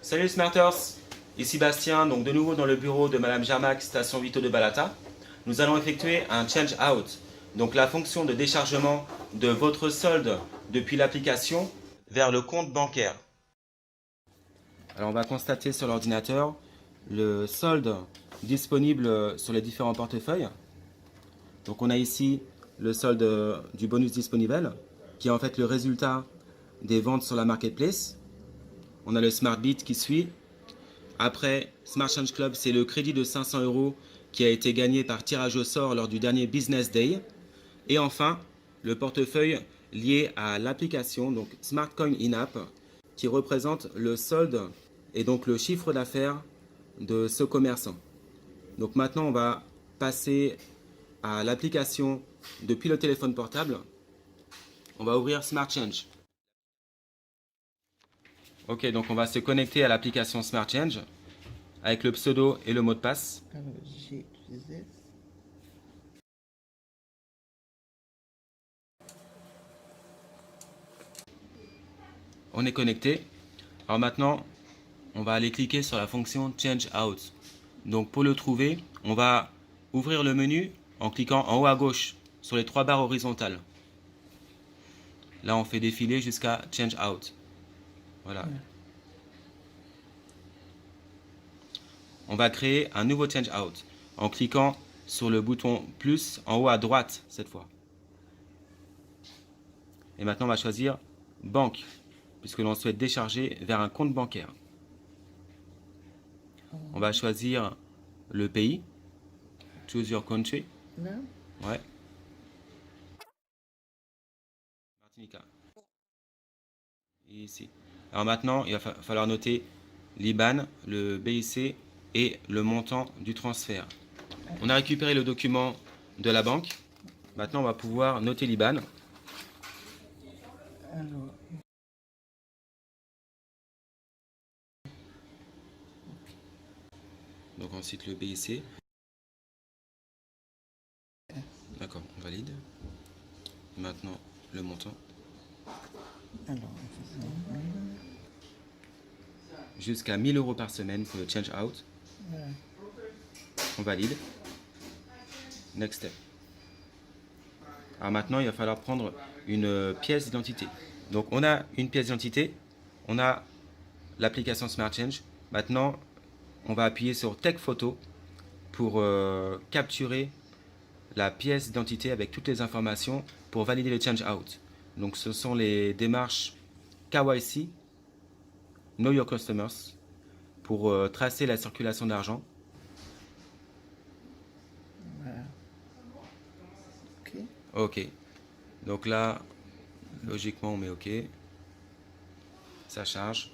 Salut Smarters, ici Bastien, donc de nouveau dans le bureau de Madame Jarmac, station Vito de Balata. Nous allons effectuer un change out, donc la fonction de déchargement de votre solde depuis l'application vers le compte bancaire. Alors on va constater sur l'ordinateur le solde disponible sur les différents portefeuilles. Donc on a ici le solde du bonus disponible, qui est en fait le résultat des ventes sur la marketplace. On a le Smart Bit qui suit. Après, Smart Change Club, c'est le crédit de 500 € qui a été gagné par tirage au sort lors du dernier Business Day. Et enfin, le portefeuille lié à l'application, donc Smart Coin In-App, qui représente le solde et donc le chiffre d'affaires de ce commerçant. Donc maintenant, on va passer à l'application depuis le téléphone portable. On va ouvrir Smart Change. Ok, donc on va se connecter à l'application Smart Change avec le pseudo et le mot de passe. Alors, j'ai utilisé. On est connecté. Alors maintenant, on va aller cliquer sur la fonction Change Out. Donc pour le trouver, on va ouvrir le menu en cliquant en haut à gauche sur les trois barres horizontales. Là, on fait défiler jusqu'à Change Out. Voilà. On va créer un nouveau Change Out en cliquant sur le bouton plus en haut à droite cette fois. Et maintenant, on va choisir Banque, puisque l'on souhaite décharger vers un compte bancaire. On va choisir le pays. Choose your country. Là, Ouais. Martinique. Ici. Alors maintenant, il va falloir noter l'IBAN, le BIC et le montant du transfert. On a récupéré le document de la banque. Maintenant, on va pouvoir noter l'IBAN. alors, Donc ensuite le BIC. D'accord, on valide. Maintenant, le montant. alors, on fait ça. Jusqu'à 1000 € par semaine pour le change out. Voilà. On valide. Next step. Alors maintenant, il va falloir prendre une pièce d'identité. Donc on a une pièce d'identité, on a l'application Smart Change. Maintenant, on va appuyer sur Take Photo pour capturer la pièce d'identité avec toutes les informations pour valider le change out. Donc ce sont les démarches KYC, Know Your Customers, pour tracer la circulation d'argent. Voilà. OK. Ok. Donc là, logiquement, on met OK. Ça charge.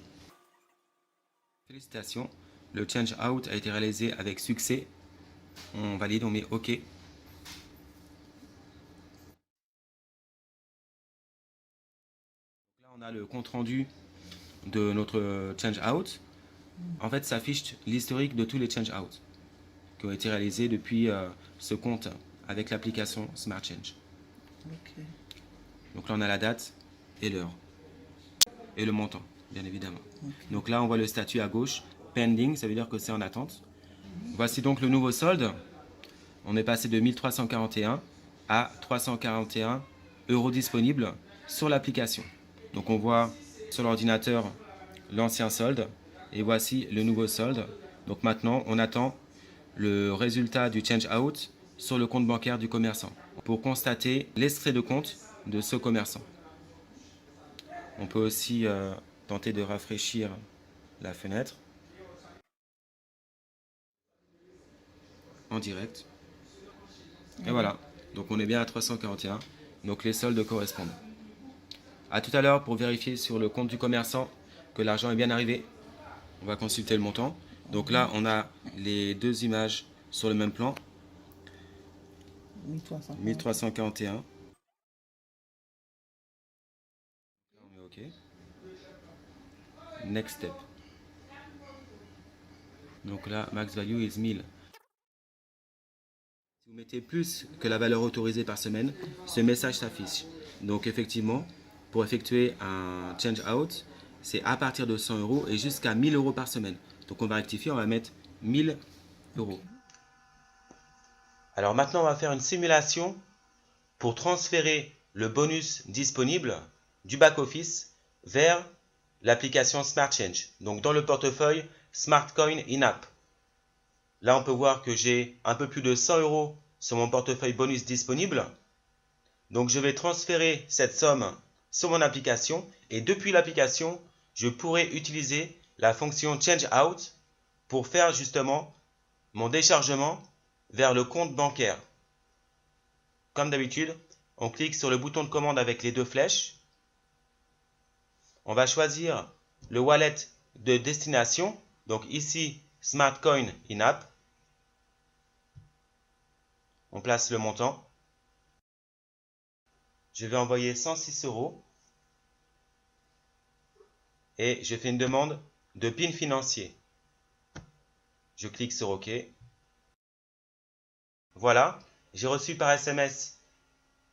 Félicitations. Le change out a été réalisé avec succès. On valide, on met OK. Là, on a le compte rendu de notre change out. En fait, ça affiche l'historique de tous les change out qui ont été réalisés depuis ce compte avec l'application Smart Change. OK. Donc là, on a la date et l'heure. Et le montant, bien évidemment. Donc là, on voit le statut à gauche. Pending, ça veut dire que c'est en attente. Voici donc le nouveau solde. On est passé de 1341 à 341 € disponibles sur l'application. Donc on voit sur l'ordinateur l'ancien solde et voici le nouveau solde. Donc maintenant, on attend le résultat du change out sur le compte bancaire du commerçant pour constater l'extrait de compte de ce commerçant. On peut aussi tenter de rafraîchir la fenêtre en direct. Et voilà, donc on est bien à 341, donc les soldes correspondent. A tout à l'heure pour vérifier sur le compte du commerçant que l'argent est bien arrivé. On va consulter le montant. Donc là, on a les deux images sur le même plan. 1300. 1341. Là, on met OK. Next step. Donc là, max value is 1000. Si vous mettez plus que la valeur autorisée par semaine, ce message s'affiche. Donc effectivement, pour effectuer un change out, c'est à partir de 100 euros et jusqu'à 1000 euros par semaine. Donc on va rectifier, on va mettre 1000 euros. Alors maintenant, on va faire une simulation pour transférer le bonus disponible du back-office vers l'application Smart Change. Donc dans le portefeuille Smart Coin in-app. Là, on peut voir que j'ai un peu plus de 100 euros sur mon portefeuille bonus disponible. Donc je vais transférer cette somme sur mon application et depuis l'application, je pourrai utiliser la fonction Change Out pour faire justement mon déchargement vers le compte bancaire. Comme d'habitude, on clique sur le bouton de commande avec les deux flèches. On va choisir le wallet de destination, donc ici Smart Coin in-app. On place le montant. Je vais envoyer 106 euros et je fais une demande de PIN financier. Je clique sur OK. Voilà, j'ai reçu par SMS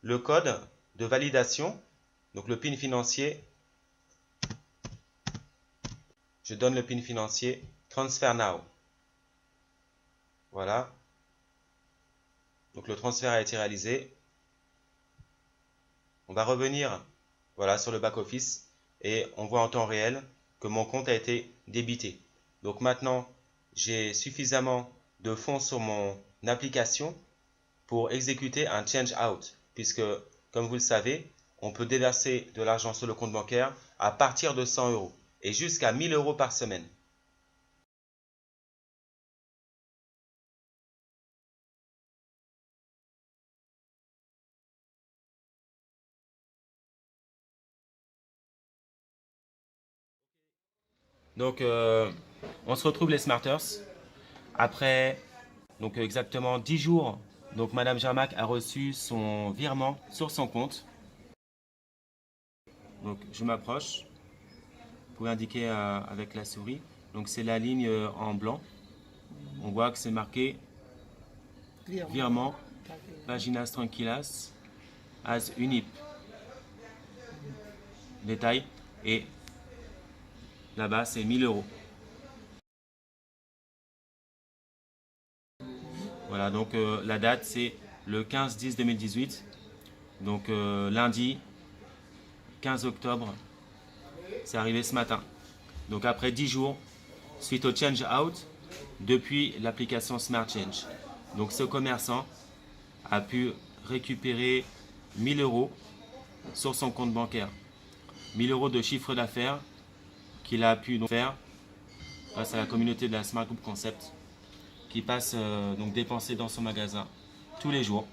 le code de validation, donc le PIN financier. Je donne le PIN financier, Transfer Now. Voilà. Donc le transfert a été réalisé. On va revenir voilà, sur le back-office et on voit en temps réel que mon compte a été débité. Donc maintenant, j'ai suffisamment de fonds sur mon application pour exécuter un change out. Puisque, comme vous le savez, on peut déverser de l'argent sur le compte bancaire à partir de 100 euros et jusqu'à 1000 euros par semaine. Donc, on se retrouve les Smarters. Après donc exactement 10 jours, donc Madame Jarmac a reçu son virement sur son compte. Donc je m'approche. Vous pouvez indiquer avec la souris. Donc c'est la ligne en blanc. On voit que c'est marqué virement Paginas Tranquilas as Unip. Détail. Et là-bas, c'est 1000 euros. Voilà, donc la date, c'est le 15-10-2018. Donc lundi 15 octobre, c'est arrivé ce matin. Donc après 10 jours, suite au change out, depuis l'application Smart Change. Donc ce commerçant a pu récupérer 1000 euros sur son compte bancaire. 1000 euros de chiffre d'affaires qu'il a pu donc faire grâce à la communauté de la Smart Group Concept qui passe donc dépenser dans son magasin tous les jours.